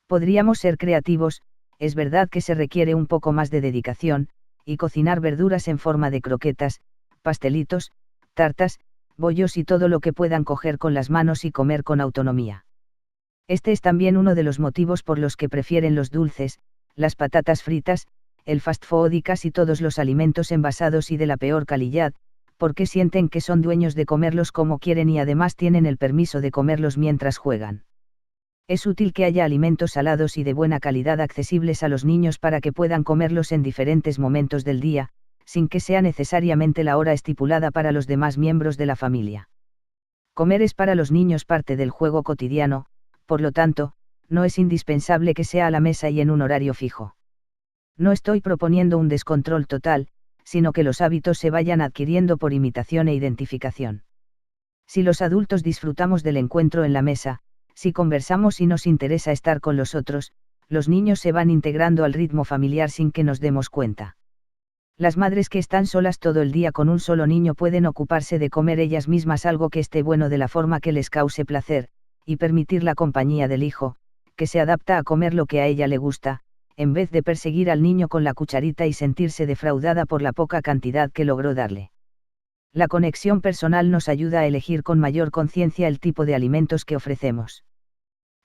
Podríamos ser creativos, es verdad que se requiere un poco más de dedicación, y cocinar verduras en forma de croquetas, pastelitos, tartas, bollos y todo lo que puedan coger con las manos y comer con autonomía. Este es también uno de los motivos por los que prefieren los dulces, las patatas fritas, el fast food y casi todos los alimentos envasados y de la peor calidad, porque sienten que son dueños de comerlos como quieren y además tienen el permiso de comerlos mientras juegan. Es útil que haya alimentos salados y de buena calidad accesibles a los niños para que puedan comerlos en diferentes momentos del día, sin que sea necesariamente la hora estipulada para los demás miembros de la familia. Comer es para los niños parte del juego cotidiano, por lo tanto, no es indispensable que sea a la mesa y en un horario fijo. No estoy proponiendo un descontrol total, sino que los hábitos se vayan adquiriendo por imitación e identificación. Si los adultos disfrutamos del encuentro en la mesa, si conversamos y nos interesa estar con los otros, los niños se van integrando al ritmo familiar sin que nos demos cuenta. Las madres que están solas todo el día con un solo niño pueden ocuparse de comer ellas mismas algo que esté bueno de la forma que les cause placer, y permitir la compañía del hijo, que se adapta a comer lo que a ella le gusta, en vez de perseguir al niño con la cucharita y sentirse defraudada por la poca cantidad que logró darle. La conexión personal nos ayuda a elegir con mayor conciencia el tipo de alimentos que ofrecemos.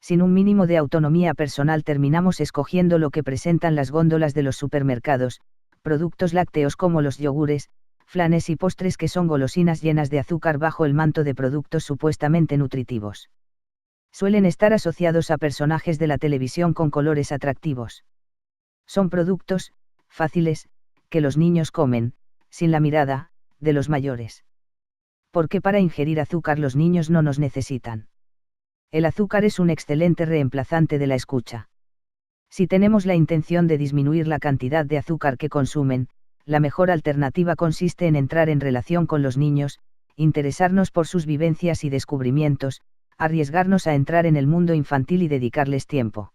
Sin un mínimo de autonomía personal terminamos escogiendo lo que presentan las góndolas de los supermercados, productos lácteos como los yogures, flanes y postres que son golosinas llenas de azúcar bajo el manto de productos supuestamente nutritivos. Suelen estar asociados a personajes de la televisión con colores atractivos. Son productos, fáciles, que los niños comen, sin la mirada, de los mayores. Porque para ingerir azúcar los niños no nos necesitan. El azúcar es un excelente reemplazante de la escucha. Si tenemos la intención de disminuir la cantidad de azúcar que consumen, la mejor alternativa consiste en entrar en relación con los niños, interesarnos por sus vivencias y descubrimientos, arriesgarnos a entrar en el mundo infantil y dedicarles tiempo.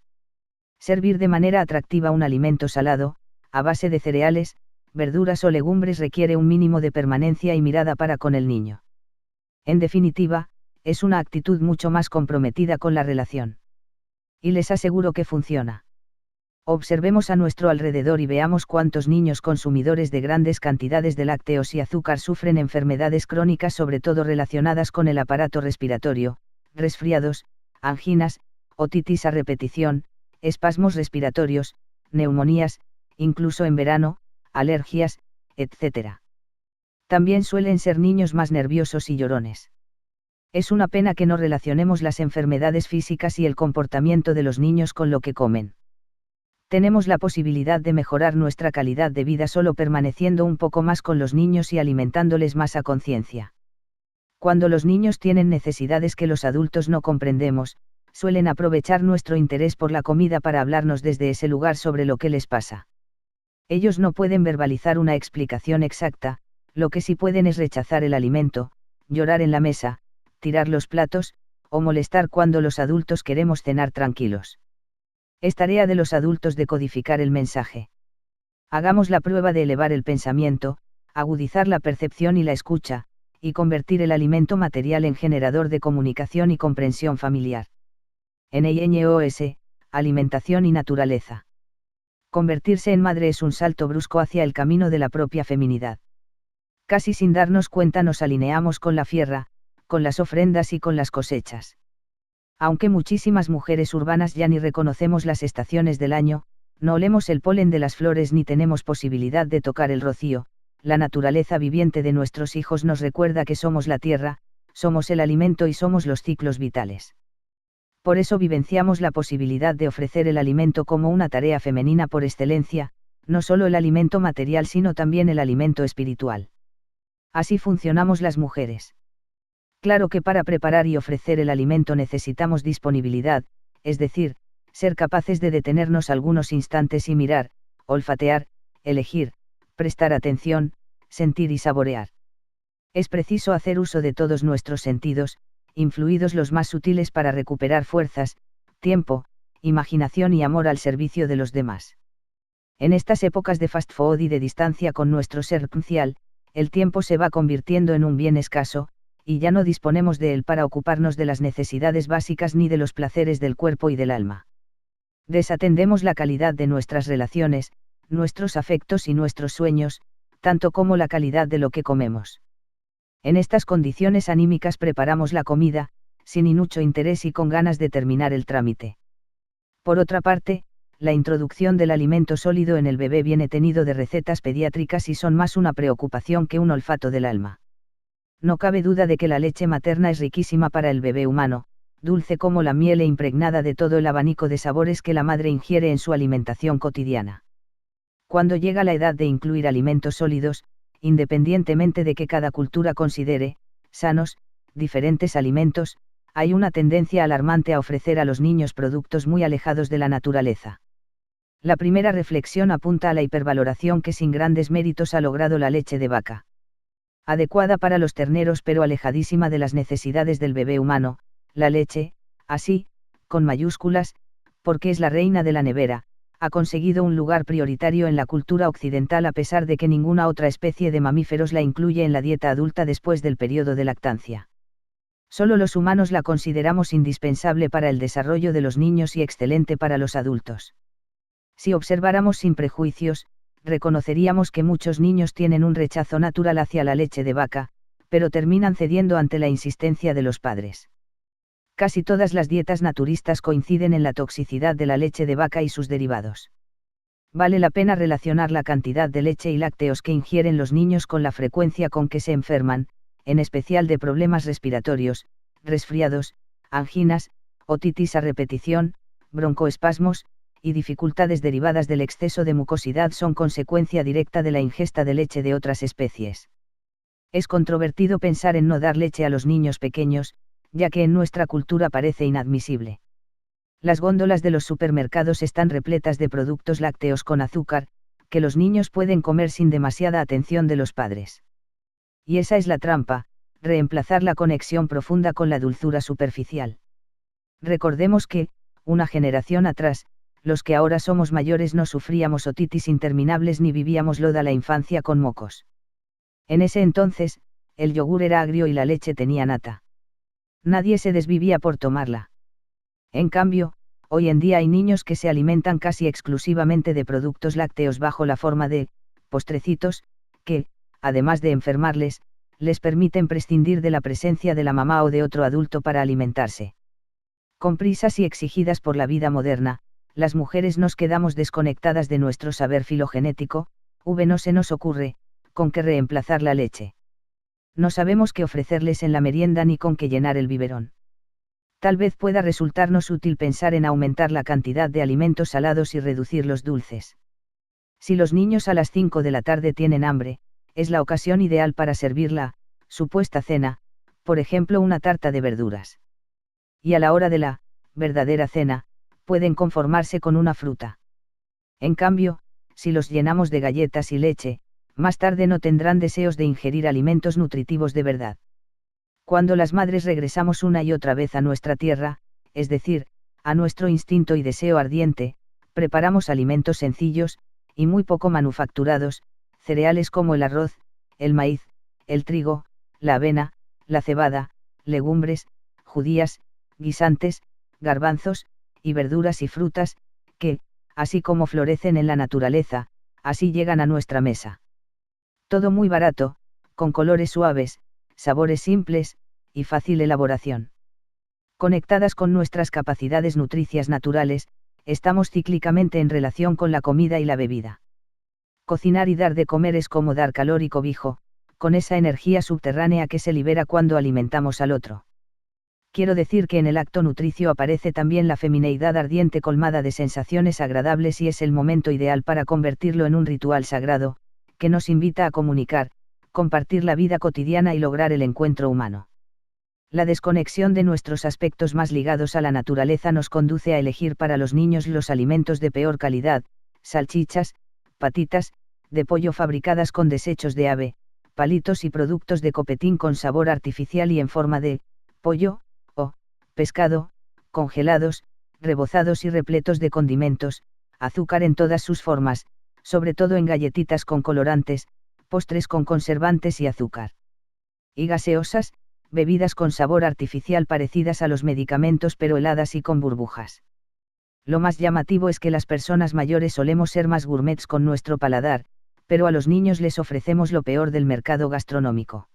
Servir de manera atractiva un alimento salado, a base de cereales, verduras o legumbres requiere un mínimo de permanencia y mirada para con el niño. En definitiva, es una actitud mucho más comprometida con la relación. Y les aseguro que funciona. Observemos a nuestro alrededor y veamos cuántos niños consumidores de grandes cantidades de lácteos y azúcar sufren enfermedades crónicas, sobre todo relacionadas con el aparato respiratorio, resfriados, anginas, otitis a repetición, espasmos respiratorios, neumonías, incluso en verano, alergias, etc. También suelen ser niños más nerviosos y llorones. Es una pena que no relacionemos las enfermedades físicas y el comportamiento de los niños con lo que comen. Tenemos la posibilidad de mejorar nuestra calidad de vida solo permaneciendo un poco más con los niños y alimentándoles más a conciencia. Cuando los niños tienen necesidades que los adultos no comprendemos, suelen aprovechar nuestro interés por la comida para hablarnos desde ese lugar sobre lo que les pasa. Ellos no pueden verbalizar una explicación exacta, lo que sí pueden es rechazar el alimento, llorar en la mesa, tirar los platos, o molestar cuando los adultos queremos cenar tranquilos. Es tarea de los adultos decodificar el mensaje. Hagamos la prueba de elevar el pensamiento, agudizar la percepción y la escucha, y convertir el alimento material en generador de comunicación y comprensión familiar. NINOS, alimentación y naturaleza. Convertirse en madre es un salto brusco hacia el camino de la propia feminidad. Casi sin darnos cuenta nos alineamos con la fiera, con las ofrendas y con las cosechas. Aunque muchísimas mujeres urbanas ya ni reconocemos las estaciones del año, no olemos el polen de las flores ni tenemos posibilidad de tocar el rocío, la naturaleza viviente de nuestros hijos nos recuerda que somos la tierra, somos el alimento y somos los ciclos vitales. Por eso vivenciamos la posibilidad de ofrecer el alimento como una tarea femenina por excelencia, no solo el alimento material sino también el alimento espiritual. Así funcionamos las mujeres. Claro que para preparar y ofrecer el alimento necesitamos disponibilidad, es decir, ser capaces de detenernos algunos instantes y mirar, olfatear, elegir, prestar atención, sentir y saborear. Es preciso hacer uso de todos nuestros sentidos, influidos los más sutiles para recuperar fuerzas, tiempo, imaginación y amor al servicio de los demás. En estas épocas de fast food y de distancia con nuestro ser crucial, el tiempo se va convirtiendo en un bien escaso, y ya no disponemos de él para ocuparnos de las necesidades básicas ni de los placeres del cuerpo y del alma. Desatendemos la calidad de nuestras relaciones, nuestros afectos y nuestros sueños, tanto como la calidad de lo que comemos. En estas condiciones anímicas preparamos la comida, sin mucho interés y con ganas de terminar el trámite. Por otra parte, la introducción del alimento sólido en el bebé viene tenido de recetas pediátricas y son más una preocupación que un olfato del alma. No cabe duda de que la leche materna es riquísima para el bebé humano, dulce como la miel e impregnada de todo el abanico de sabores que la madre ingiere en su alimentación cotidiana. Cuando llega la edad de incluir alimentos sólidos, independientemente de que cada cultura considere sanos diferentes alimentos, hay una tendencia alarmante a ofrecer a los niños productos muy alejados de la naturaleza. La primera reflexión apunta a la hipervaloración que sin grandes méritos ha logrado la leche de vaca. Adecuada para los terneros pero alejadísima de las necesidades del bebé humano, la leche, así, con mayúsculas, porque es la reina de la nevera, ha conseguido un lugar prioritario en la cultura occidental a pesar de que ninguna otra especie de mamíferos la incluye en la dieta adulta después del periodo de lactancia. Solo los humanos la consideramos indispensable para el desarrollo de los niños y excelente para los adultos. Si observáramos sin prejuicios, reconoceríamos que muchos niños tienen un rechazo natural hacia la leche de vaca, pero terminan cediendo ante la insistencia de los padres. Casi todas las dietas naturistas coinciden en la toxicidad de la leche de vaca y sus derivados. Vale la pena relacionar la cantidad de leche y lácteos que ingieren los niños con la frecuencia con que se enferman, en especial de problemas respiratorios, resfriados, anginas, otitis a repetición, broncoespasmos, y dificultades derivadas del exceso de mucosidad son consecuencia directa de la ingesta de leche de otras especies. Es controvertido pensar en no dar leche a los niños pequeños, ya que en nuestra cultura parece inadmisible. Las góndolas de los supermercados están repletas de productos lácteos con azúcar, que los niños pueden comer sin demasiada atención de los padres. Y esa es la trampa, reemplazar la conexión profunda con la dulzura superficial. Recordemos que, una generación atrás, los que ahora somos mayores no sufríamos otitis interminables ni vivíamos loda la infancia con mocos. En ese entonces, el yogur era agrio y la leche tenía nata. Nadie se desvivía por tomarla. En cambio, hoy en día hay niños que se alimentan casi exclusivamente de productos lácteos bajo la forma de postrecitos, que, además de enfermarles, les permiten prescindir de la presencia de la mamá o de otro adulto para alimentarse. Con prisas y exigidas por la vida moderna, las mujeres nos quedamos desconectadas de nuestro saber filogenético, no se nos ocurre, con qué reemplazar la leche. No sabemos qué ofrecerles en la merienda ni con qué llenar el biberón. Tal vez pueda resultarnos útil pensar en aumentar la cantidad de alimentos salados y reducir los dulces. Si los niños a las 5 de la tarde tienen hambre, es la ocasión ideal para servir la supuesta cena, por ejemplo una tarta de verduras. Y a la hora de la verdadera cena, pueden conformarse con una fruta. En cambio, si los llenamos de galletas y leche, más tarde no tendrán deseos de ingerir alimentos nutritivos de verdad. Cuando las madres regresamos una y otra vez a nuestra tierra, es decir, a nuestro instinto y deseo ardiente, preparamos alimentos sencillos, y muy poco manufacturados, cereales como el arroz, el maíz, el trigo, la avena, la cebada, legumbres, judías, guisantes, garbanzos, y verduras y frutas, que, así como florecen en la naturaleza, así llegan a nuestra mesa. Todo muy barato, con colores suaves, sabores simples, y fácil elaboración. Conectadas con nuestras capacidades nutricias naturales, estamos cíclicamente en relación con la comida y la bebida. Cocinar y dar de comer es como dar calor y cobijo, con esa energía subterránea que se libera cuando alimentamos al otro. Quiero decir que en el acto nutricio aparece también la femineidad ardiente colmada de sensaciones agradables y es el momento ideal para convertirlo en un ritual sagrado, que nos invita a comunicar, compartir la vida cotidiana y lograr el encuentro humano. La desconexión de nuestros aspectos más ligados a la naturaleza nos conduce a elegir para los niños los alimentos de peor calidad, salchichas, patitas, de pollo fabricadas con desechos de ave, palitos y productos de copetín con sabor artificial y en forma de pollo, o pescado, congelados, rebozados y repletos de condimentos, azúcar en todas sus formas, sobre todo en galletitas con colorantes, postres con conservantes y azúcar. Y gaseosas, bebidas con sabor artificial parecidas a los medicamentos pero heladas y con burbujas. Lo más llamativo es que las personas mayores solemos ser más gourmets con nuestro paladar, pero a los niños les ofrecemos lo peor del mercado gastronómico.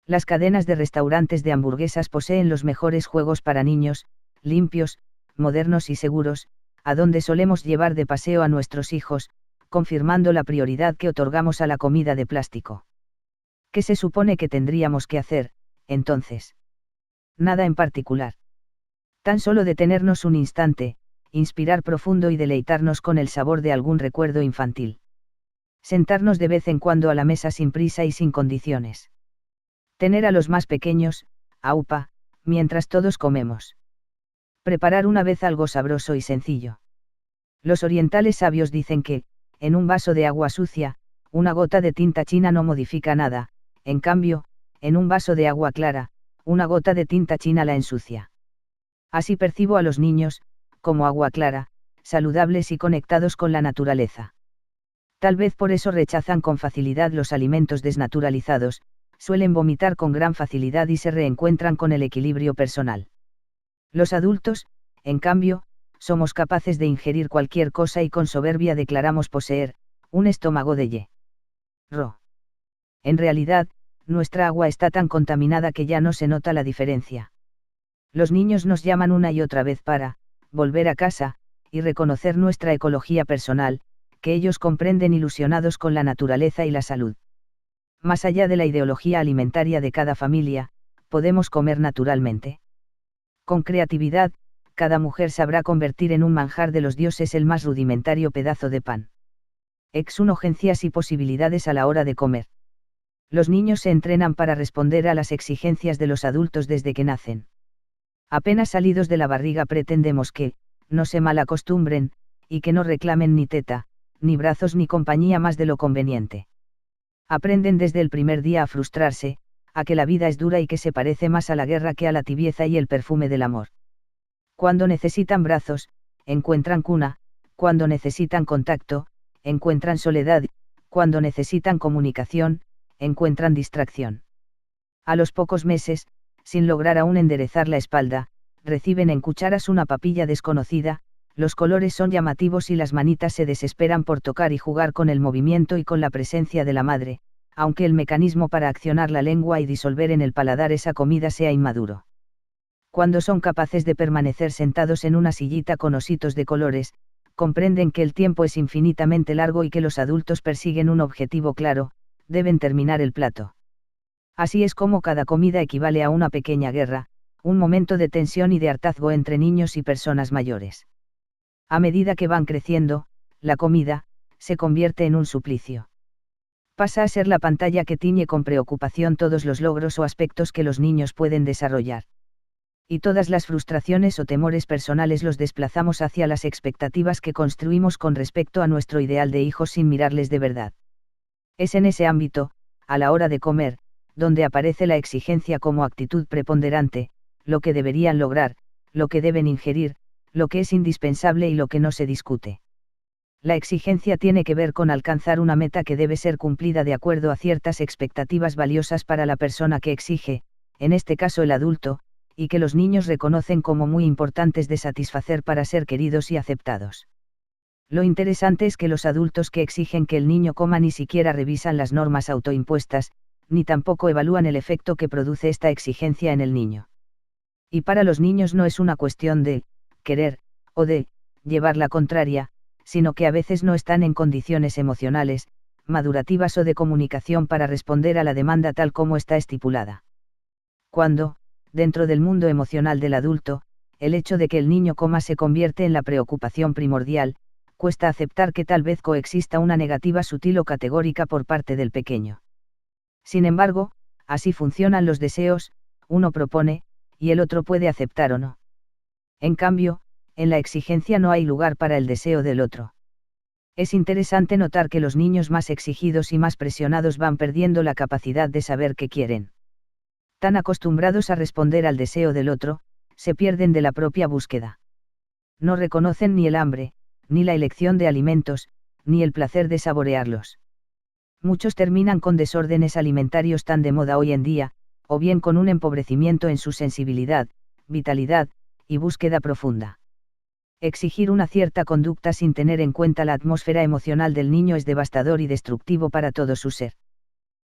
Las cadenas de restaurantes de hamburguesas poseen los mejores juegos para niños, limpios, modernos y seguros, a donde solemos llevar de paseo a nuestros hijos, confirmando la prioridad que otorgamos a la comida de plástico. ¿Qué se supone que tendríamos que hacer, entonces? Nada en particular. Tan solo detenernos un instante, inspirar profundo y deleitarnos con el sabor de algún recuerdo infantil. Sentarnos de vez en cuando a la mesa sin prisa y sin condiciones. Tener a los más pequeños, aupa, mientras todos comemos. Preparar una vez algo sabroso y sencillo. Los orientales sabios dicen que, en un vaso de agua sucia, una gota de tinta china no modifica nada, en cambio, en un vaso de agua clara, una gota de tinta china la ensucia. Así percibo a los niños, como agua clara, saludables y conectados con la naturaleza. Tal vez por eso rechazan con facilidad los alimentos desnaturalizados, suelen vomitar con gran facilidad y se reencuentran con el equilibrio personal. Los adultos, en cambio, somos capaces de ingerir cualquier cosa y con soberbia declaramos poseer un estómago de hierro. En realidad, nuestra agua está tan contaminada que ya no se nota la diferencia. Los niños nos llaman una y otra vez para volver a casa y reconocer nuestra ecología personal, que ellos comprenden ilusionados con la naturaleza y la salud. Más allá de la ideología alimentaria de cada familia, podemos comer naturalmente. Con creatividad, cada mujer sabrá convertir en un manjar de los dioses el más rudimentario pedazo de pan. Exugencias y posibilidades a la hora de comer. Los niños se entrenan para responder a las exigencias de los adultos desde que nacen. Apenas salidos de la barriga pretendemos que, no se malacostumbren, y que no reclamen ni teta, ni brazos ni compañía más de lo conveniente. Aprenden desde el primer día a frustrarse, a que la vida es dura y que se parece más a la guerra que a la tibieza y el perfume del amor. Cuando necesitan brazos, encuentran cuna, cuando necesitan contacto, encuentran soledad, cuando necesitan comunicación, encuentran distracción. A los pocos meses, sin lograr aún enderezar la espalda, reciben en cucharas una papilla desconocida, los colores son llamativos y las manitas se desesperan por tocar y jugar con el movimiento y con la presencia de la madre, aunque el mecanismo para accionar la lengua y disolver en el paladar esa comida sea inmaduro. Cuando son capaces de permanecer sentados en una sillita con ositos de colores, comprenden que el tiempo es infinitamente largo y que los adultos persiguen un objetivo claro, deben terminar el plato. Así es como cada comida equivale a una pequeña guerra, un momento de tensión y de hartazgo entre niños y personas mayores. A medida que van creciendo, la comida se convierte en un suplicio. Pasa a ser la pantalla que tiñe con preocupación todos los logros o aspectos que los niños pueden desarrollar. Y todas las frustraciones o temores personales los desplazamos hacia las expectativas que construimos con respecto a nuestro ideal de hijos sin mirarles de verdad. Es en ese ámbito, a la hora de comer, donde aparece la exigencia como actitud preponderante, lo que deberían lograr, lo que deben ingerir, lo que es indispensable y lo que no se discute. La exigencia tiene que ver con alcanzar una meta que debe ser cumplida de acuerdo a ciertas expectativas valiosas para la persona que exige, en este caso el adulto, y que los niños reconocen como muy importantes de satisfacer para ser queridos y aceptados. Lo interesante es que los adultos que exigen que el niño coma ni siquiera revisan las normas autoimpuestas, ni tampoco evalúan el efecto que produce esta exigencia en el niño. Y para los niños no es una cuestión de querer, o de llevar la contraria, sino que a veces no están en condiciones emocionales, madurativas o de comunicación para responder a la demanda tal como está estipulada. Cuando, dentro del mundo emocional del adulto, el hecho de que el niño coma se convierte en la preocupación primordial, cuesta aceptar que tal vez coexista una negativa sutil o categórica por parte del pequeño. Sin embargo, así funcionan los deseos, uno propone, y el otro puede aceptar o no. En cambio, en la exigencia no hay lugar para el deseo del otro. Es interesante notar que los niños más exigidos y más presionados van perdiendo la capacidad de saber qué quieren. Tan acostumbrados a responder al deseo del otro, se pierden de la propia búsqueda. No reconocen ni el hambre, ni la elección de alimentos, ni el placer de saborearlos. Muchos terminan con desórdenes alimentarios tan de moda hoy en día, o bien con un empobrecimiento en su sensibilidad, vitalidad, y búsqueda profunda. Exigir una cierta conducta sin tener en cuenta la atmósfera emocional del niño es devastador y destructivo para todo su ser.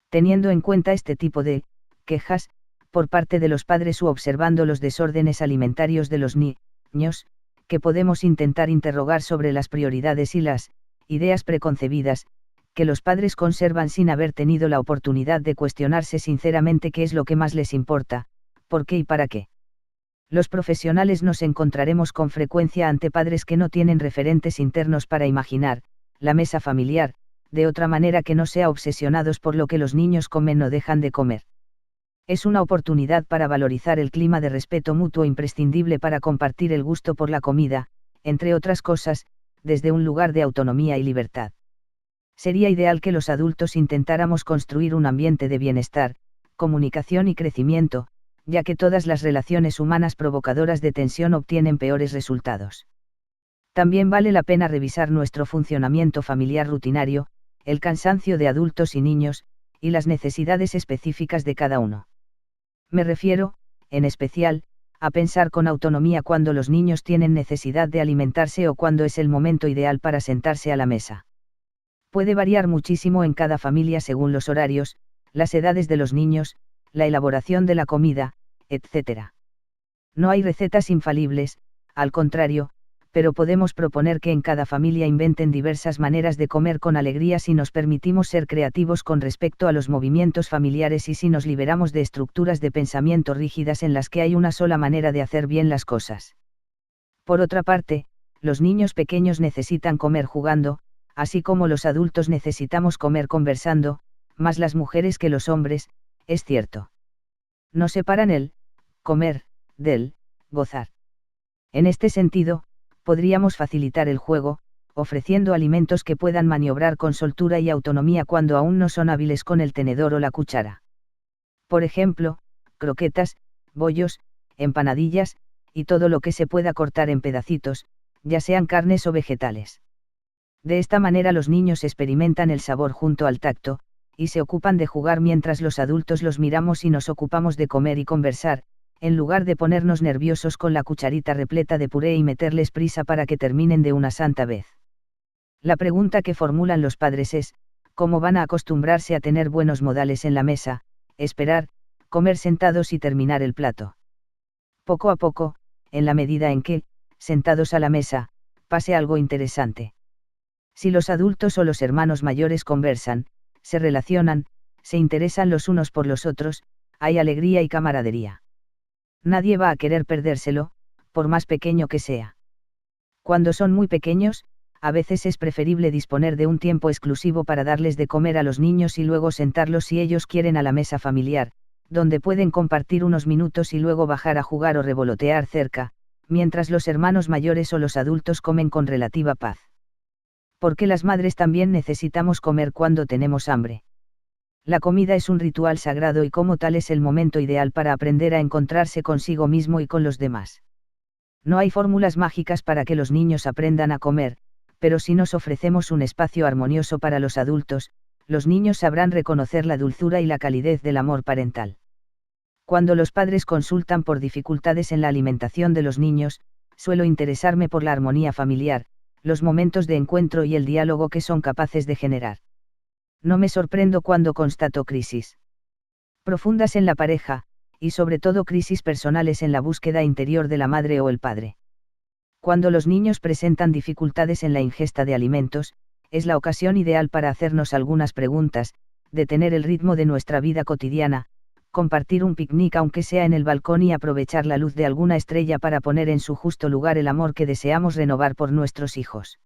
Teniendo en cuenta este tipo de quejas, por parte de los padres u observando los desórdenes alimentarios de los niños, que podemos intentar interrogar sobre las prioridades y las ideas preconcebidas, que los padres conservan sin haber tenido la oportunidad de cuestionarse sinceramente qué es lo que más les importa, por qué y para qué. Los profesionales nos encontraremos con frecuencia ante padres que no tienen referentes internos para imaginar la mesa familiar, de otra manera que no sea obsesionados por lo que los niños comen o dejan de comer. Es una oportunidad para valorizar el clima de respeto mutuo imprescindible para compartir el gusto por la comida, entre otras cosas, desde un lugar de autonomía y libertad. Sería ideal que los adultos intentáramos construir un ambiente de bienestar, comunicación y crecimiento, ya que todas las relaciones humanas provocadoras de tensión obtienen peores resultados. También vale la pena revisar nuestro funcionamiento familiar rutinario, el cansancio de adultos y niños, y las necesidades específicas de cada uno. Me refiero, en especial, a pensar con autonomía cuando los niños tienen necesidad de alimentarse o cuando es el momento ideal para sentarse a la mesa. Puede variar muchísimo en cada familia según los horarios, las edades de los niños, la elaboración de la comida, etc. No hay recetas infalibles, al contrario, pero podemos proponer que en cada familia inventen diversas maneras de comer con alegría si nos permitimos ser creativos con respecto a los movimientos familiares y si nos liberamos de estructuras de pensamiento rígidas en las que hay una sola manera de hacer bien las cosas. Por otra parte, los niños pequeños necesitan comer jugando, así como los adultos necesitamos comer conversando, más las mujeres que los hombres, es cierto. No separan el comer del gozar. En este sentido, podríamos facilitar el juego, ofreciendo alimentos que puedan maniobrar con soltura y autonomía cuando aún no son hábiles con el tenedor o la cuchara. Por ejemplo, croquetas, bollos, empanadillas, y todo lo que se pueda cortar en pedacitos, ya sean carnes o vegetales. De esta manera los niños experimentan el sabor junto al tacto, y se ocupan de jugar mientras los adultos los miramos y nos ocupamos de comer y conversar, en lugar de ponernos nerviosos con la cucharita repleta de puré y meterles prisa para que terminen de una santa vez. La pregunta que formulan los padres es, ¿cómo van a acostumbrarse a tener buenos modales en la mesa, esperar, comer sentados y terminar el plato? Poco a poco, en la medida en que, sentados a la mesa, pase algo interesante. Si los adultos o los hermanos mayores conversan, se relacionan, se interesan los unos por los otros, hay alegría y camaradería. Nadie va a querer perdérselo, por más pequeño que sea. Cuando son muy pequeños, a veces es preferible disponer de un tiempo exclusivo para darles de comer a los niños y luego sentarlos si ellos quieren a la mesa familiar, donde pueden compartir unos minutos y luego bajar a jugar o revolotear cerca, mientras los hermanos mayores o los adultos comen con relativa paz. Porque las madres también necesitamos comer cuando tenemos hambre. La comida es un ritual sagrado y como tal es el momento ideal para aprender a encontrarse consigo mismo y con los demás. No hay fórmulas mágicas para que los niños aprendan a comer, pero si nos ofrecemos un espacio armonioso para los adultos, los niños sabrán reconocer la dulzura y la calidez del amor parental. Cuando los padres consultan por dificultades en la alimentación de los niños, suelo interesarme por la armonía familiar, los momentos de encuentro y el diálogo que son capaces de generar. No me sorprendo cuando constato crisis profundas en la pareja, y sobre todo crisis personales en la búsqueda interior de la madre o el padre. Cuando los niños presentan dificultades en la ingesta de alimentos, es la ocasión ideal para hacernos algunas preguntas, detener el ritmo de nuestra vida cotidiana, compartir un picnic aunque sea en el balcón y aprovechar la luz de alguna estrella para poner en su justo lugar el amor que deseamos renovar por nuestros hijos.